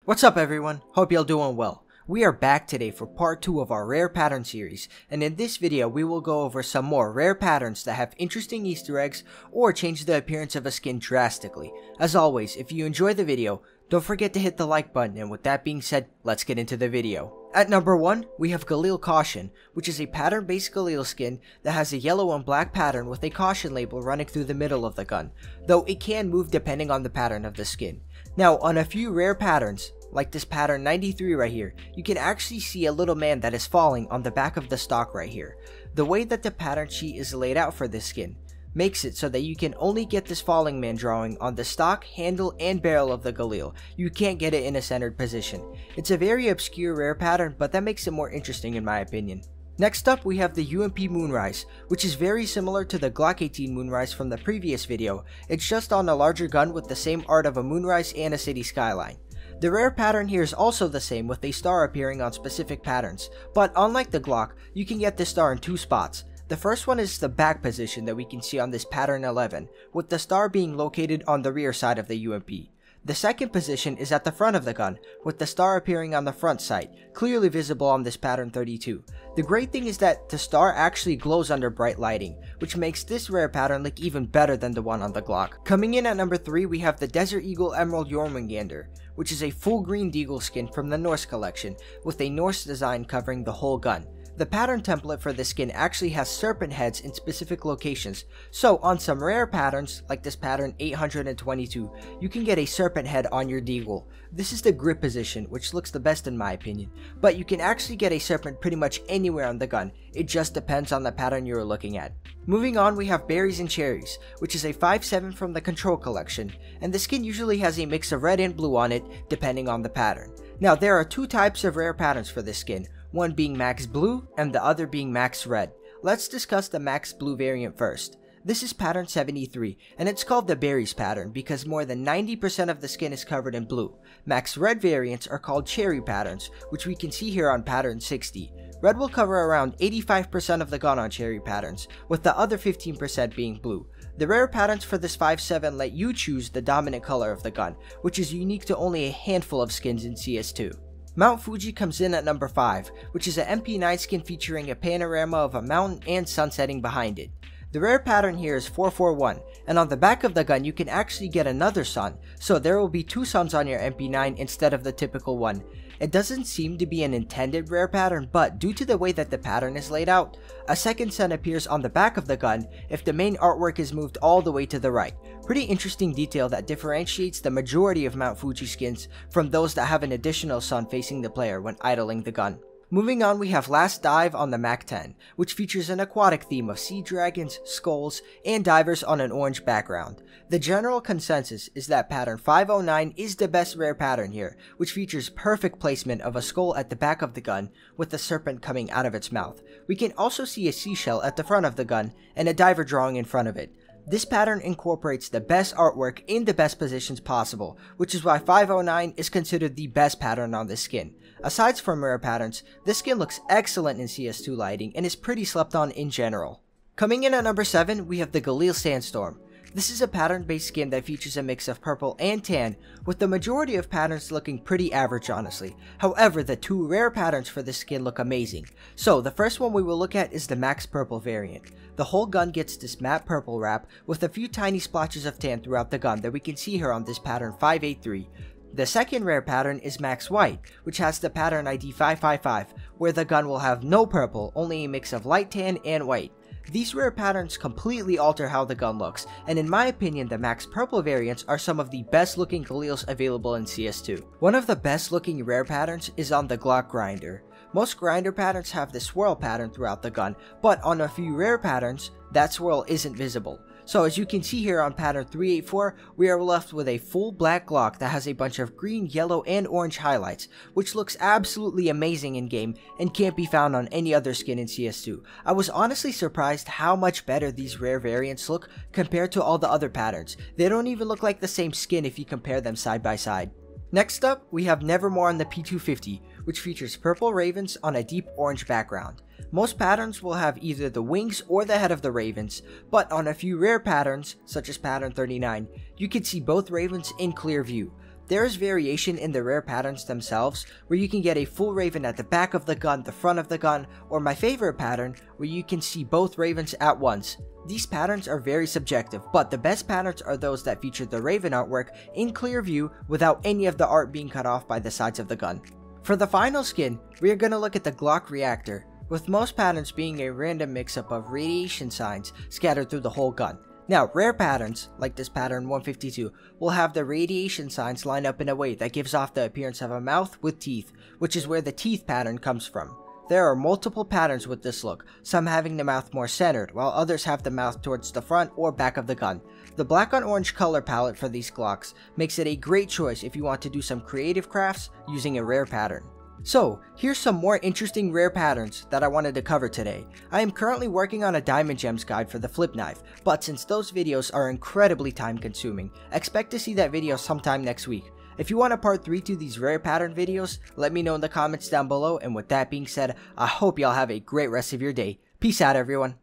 What's up everyone? Hope y'all doing well. We are back today for part 2 of our rare pattern series, and in this video we will go over some more rare patterns that have interesting Easter eggs or change the appearance of a skin drastically. As always, if you enjoy the video, don't forget to hit the like button, and with that being said, let's get into the video. At number 1, we have Galil Caution, which is a pattern-based Galil skin that has a yellow and black pattern with a caution label running through the middle of the gun, though it can move depending on the pattern of the skin. Now, on a few rare patterns, like this pattern 93 right here, you can actually see a little man that is falling on the back of the stock right here. The way that the pattern sheet is laid out for this skin makes it so that you can only get this falling man drawing on the stock, handle, and barrel of the Galil. You can't get it in a centered position. It's a very obscure rare pattern, but that makes it more interesting in my opinion. Next up, we have the UMP Moonrise, which is very similar to the Glock 18 Moonrise from the previous video. It's just on a larger gun with the same art of a moonrise and a city skyline. The rare pattern here is also the same, with a star appearing on specific patterns, but unlike the Glock, you can get this star in two spots. The first one is the back position that we can see on this pattern 11, with the star being located on the rear side of the UMP. The second position is at the front of the gun, with the star appearing on the front sight, clearly visible on this pattern 32. The great thing is that the star actually glows under bright lighting, which makes this rare pattern look even better than the one on the Glock. Coming in at number 3, we have the Desert Eagle Emeraldyman Gander, which is a full green deagle skin from the Norse collection, with a Norse design covering the whole gun. The pattern template for this skin actually has serpent heads in specific locations, so on some rare patterns, like this pattern 822, you can get a serpent head on your deagle. This is the grip position, which looks the best in my opinion, but you can actually get a serpent pretty much anywhere on the gun. It just depends on the pattern you're looking at. Moving on, we have Berries and Cherries, which is a 5.7 from the Control collection, and the skin usually has a mix of red and blue on it, depending on the pattern. Now, there are two types of rare patterns for this skin, one being Max Blue and the other being Max Red. Let's discuss the Max Blue variant first. This is pattern 73, and it's called the Berries pattern because more than 90% of the skin is covered in blue. Max Red variants are called Cherry patterns, which we can see here on pattern 60. Red will cover around 85% of the gun on Cherry patterns, with the other 15% being blue. The rare patterns for this 5.7 let you choose the dominant color of the gun, which is unique to only a handful of skins in CS2. Mount Fuji comes in at number 5, which is an MP9 skin featuring a panorama of a mountain and sun setting behind it. The rare pattern here is 441, and on the back of the gun you can actually get another sun, so there will be two suns on your MP9 instead of the typical one. It doesn't seem to be an intended rare pattern, but due to the way that the pattern is laid out, a second sun appears on the back of the gun if the main artwork is moved all the way to the right. Pretty interesting detail that differentiates the majority of Mount Fuji skins from those that have an additional sun facing the player when idling the gun. Moving on, we have Last Dive on the Mac 10, which features an aquatic theme of sea dragons, skulls, and divers on an orange background. The general consensus is that pattern 509 is the best rare pattern here, which features perfect placement of a skull at the back of the gun with the serpent coming out of its mouth. We can also see a seashell at the front of the gun and a diver drawing in front of it. This pattern incorporates the best artwork in the best positions possible, which is why 509 is considered the best pattern on this skin. Aside from rare patterns, this skin looks excellent in CS2 lighting and is pretty slept on in general. Coming in at number 7, we have the Galil Sandstorm. This is a pattern-based skin that features a mix of purple and tan, with the majority of patterns looking pretty average honestly. However, the two rare patterns for this skin look amazing. So, the first one we will look at is the Max Purple variant. The whole gun gets this matte purple wrap with a few tiny splotches of tan throughout the gun that we can see here on this pattern 583. The second rare pattern is Max White, which has the pattern ID 555, where the gun will have no purple, only a mix of light tan and white. These rare patterns completely alter how the gun looks, and in my opinion the Max Purple variants are some of the best looking Galils available in CS2. One of the best looking rare patterns is on the Glock Grinder. Most grinder patterns have the swirl pattern throughout the gun, but on a few rare patterns, that swirl isn't visible. So as you can see here on pattern 384, we are left with a full black Glock that has a bunch of green, yellow, and orange highlights, which looks absolutely amazing in game and can't be found on any other skin in CS2. I was honestly surprised how much better these rare variants look compared to all the other patterns. They don't even look like the same skin if you compare them side by side. Next up, we have Nevermore on the P250, which features purple ravens on a deep orange background. Most patterns will have either the wings or the head of the ravens, but on a few rare patterns, such as pattern 39, you can see both ravens in clear view. There is variation in the rare patterns themselves, where you can get a full raven at the back of the gun, the front of the gun, or my favorite pattern, where you can see both ravens at once. These patterns are very subjective, but the best patterns are those that feature the raven artwork in clear view without any of the art being cut off by the sides of the gun. For the final skin, we are going to look at the Glock Reactor, with most patterns being a random mix-up of radiation signs scattered through the whole gun. Now, rare patterns, like this pattern 152, will have the radiation signs line up in a way that gives off the appearance of a mouth with teeth, which is where the teeth pattern comes from. There are multiple patterns with this look, some having the mouth more centered, while others have the mouth towards the front or back of the gun. The black on orange color palette for these Glocks makes it a great choice if you want to do some creative crafts using a rare pattern. So, here's some more interesting rare patterns that I wanted to cover today. I am currently working on a diamond gems guide for the flip knife, but since those videos are incredibly time consuming, expect to see that video sometime next week. If you want a part 3 to these rare pattern videos, let me know in the comments down below, and with that being said, I hope y'all have a great rest of your day. Peace out, everyone.